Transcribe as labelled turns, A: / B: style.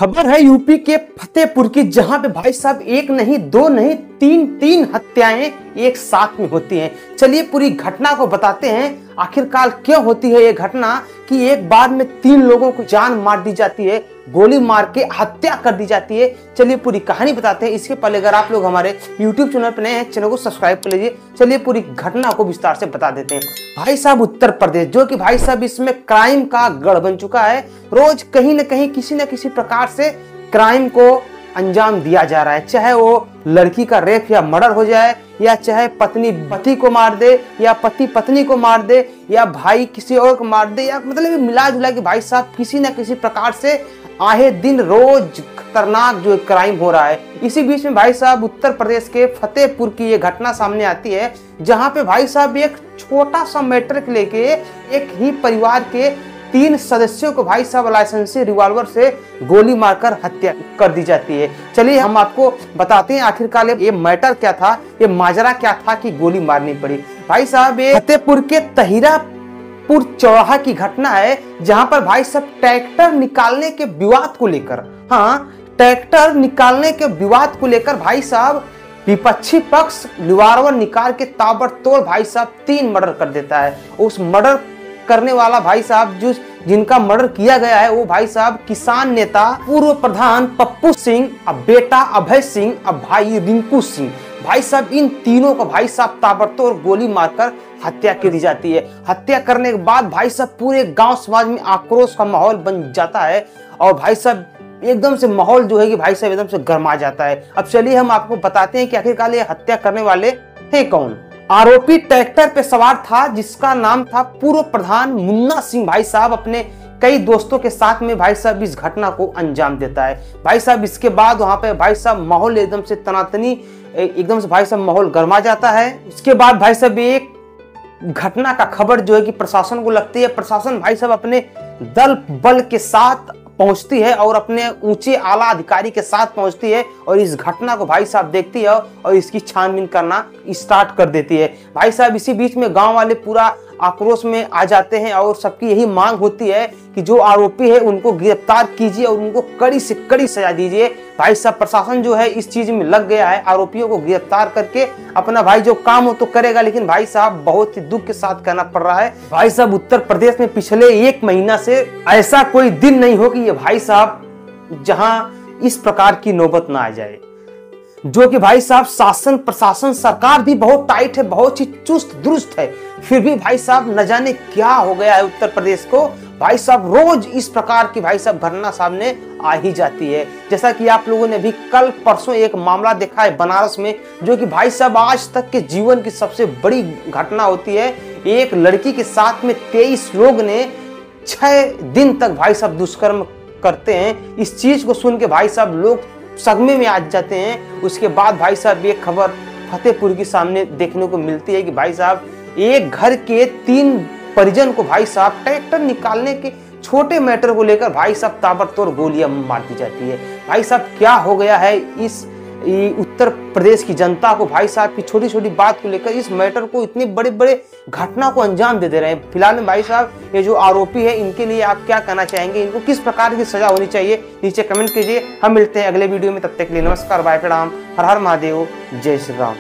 A: खबर है यूपी के फतेहपुर की, जहां पे भाई साहब एक नहीं दो नहीं तीन हत्याएं एक साथ में होती हैं। चलिए पूरी घटना को बताते हैं, आखिरकार क्यों होती है ये घटना कि एक बार में 3 लोगों को जान मार दी जाती है, गोली मार के हत्या कर दी जाती है। चलिए पूरी कहानी बताते हैं। इसके पहले अगर आप लोग हमारे YouTube चैनल पर नए हैं, चैनल को सब्सक्राइब कर लीजिए। चलिए पूरी घटना को विस्तार से बता देते हैं। भाई साहब उत्तर प्रदेश, जो कि भाई साहब इसमें क्राइम का गढ़ बन चुका है। रोज कहीं न कहीं किसी न किसी प्रकार से क्राइम को अंजाम दिया जा रहा है, चाहे वो लड़की का रेप या मर्डर हो जाए, या चाहे पत्नी पति को मार दे, या पति पत्नी को मार दे, या भाई किसी और को मार दे, या मतलब मिला जुला के भाई साहब किसी न किसी प्रकार से आए दिन रोज खतरनाक जो क्राइम हो रहा है। इसी बीच में भाई साहब उत्तर प्रदेश के फतेहपुर की ये घटना सामने आती है, जहां पे भाई साहब एक छोटा सा मैटर को लेके एक ही परिवार के 3 सदस्यों को भाई साहब लाइसेंसी रिवॉल्वर से गोली मारकर हत्या कर दी जाती है। चलिए हम आपको बताते हैं आखिरकार ये मैटर क्या था, ये माजरा क्या था कि गोली मारनी पड़ी। भाई साहब ये फतेहपुर के तहिरापुर चौराहा की घटना है, जहां पर भाई साहब ट्रैक्टर निकालने के विवाद को लेकर, ट्रैक्टर निकालने के विवाद को लेकर भाई साहब विपक्षी पक्ष रिवॉल्वर निकाल के ताबड़तोड़ भाई साहब 3 मर्डर कर देता है। उस मर्डर करने वाला भाई साहब जिनका मर्डर किया गया है वो भाई साहब किसान नेता पूर्व प्रधान पप्पू सिंह, अब बेटा अभय सिंह, अब भाई रिंकू सिंह। भाई साहब इन तीनों को भाई साहब ताबड़तोड़ गोली मारकर हत्या की दी जाती है। हत्या करने के बाद भाई साहब पूरे गांव समाज में आक्रोश का माहौल बन जाता है, और भाई साहब एकदम से माहौल जो है कि भाई साहब एकदम से गर्मा जाता है। अब चलिए हम आपको बताते हैं कि आखिरकार ये हत्या करने वाले थे कौन। आरोपी ट्रैक्टर पे सवार था, जिसका नाम था पूर्व प्रधान मुन्ना सिंह। भाई साहब अपने कई दोस्तों के साथ में भाई साहब इस घटना को अंजाम देता है। भाई साहब इसके बाद वहां पे भाई साहब माहौल एकदम से तनातनी, एकदम से भाई साहब माहौल गर्मा जाता है। इसके बाद भाई साहब एक घटना का खबर जो है कि प्रशासन को लगती है। प्रशासन भाई साहब अपने दल बल के साथ पहुंचती है और अपने ऊंचे आला अधिकारी के साथ पहुंचती है, और इस घटना को भाई साहब देखती है और इसकी छानबीन करना स्टार्ट कर देती है। भाई साहब इसी बीच में गांव वाले पूरा आक्रोश में आ जाते हैं, और सबकी यही मांग होती है कि जो आरोपी है उनको गिरफ्तार कीजिए और उनको कड़ी से कड़ी सजा दीजिए। भाई साहब प्रशासन जो है इस चीज में लग गया है, आरोपियों को गिरफ्तार करके अपना भाई जो काम हो तो करेगा। लेकिन भाई साहब बहुत ही दुख के साथ कहना पड़ रहा है, भाई साहब उत्तर प्रदेश में पिछले 1 महीना से ऐसा कोई दिन नहीं हो कि ये भाई साहब जहां इस प्रकार की नौबत ना आ जाए। जो कि भाई साहब शासन प्रशासन सरकार भी बहुत टाइट है, बहुत ही चुस्त दुरुस्त है, फिर भी भाई साहब न जाने क्या हो गया है उत्तर प्रदेश को। भाई साहब रोज इस प्रकार की भाई साहब घटना सामने आ ही जाती है। जैसा कि आप लोगों ने भी कल परसों एक मामला देखा है बनारस में, जो कि भाई साहब आज तक के जीवन की सबसे बड़ी घटना होती है। एक लड़की के साथ में 23 लोग ने 6 दिन तक भाई साहब दुष्कर्म करते हैं। इस चीज को सुन के भाई साहब लोग सदमे में आ जाते हैं। उसके बाद भाई साहब एक खबर फतेहपुर के सामने देखने को मिलती है कि भाई साहब एक घर के 3 परिजन को भाई साहब ट्रैक्टर निकालने के छोटे मैटर को लेकर भाई साहब ताबड़तोड़ गोलियां मार दी जाती है। भाई साहब क्या हो गया है इस उत्तर प्रदेश की जनता को, भाई साहब की छोटी छोटी बात को लेकर इस मैटर को इतने बड़े बड़े घटना को अंजाम दे रहे हैं। फिलहाल में भाई साहब ये जो आरोपी है इनके लिए आप क्या कहना चाहेंगे, इनको किस प्रकार की सजा होनी चाहिए, नीचे कमेंट कीजिए। हम मिलते हैं अगले वीडियो में, तब तक के लिए नमस्कार, बाय प्रणाम, हर हर महादेव, जय श्री राम।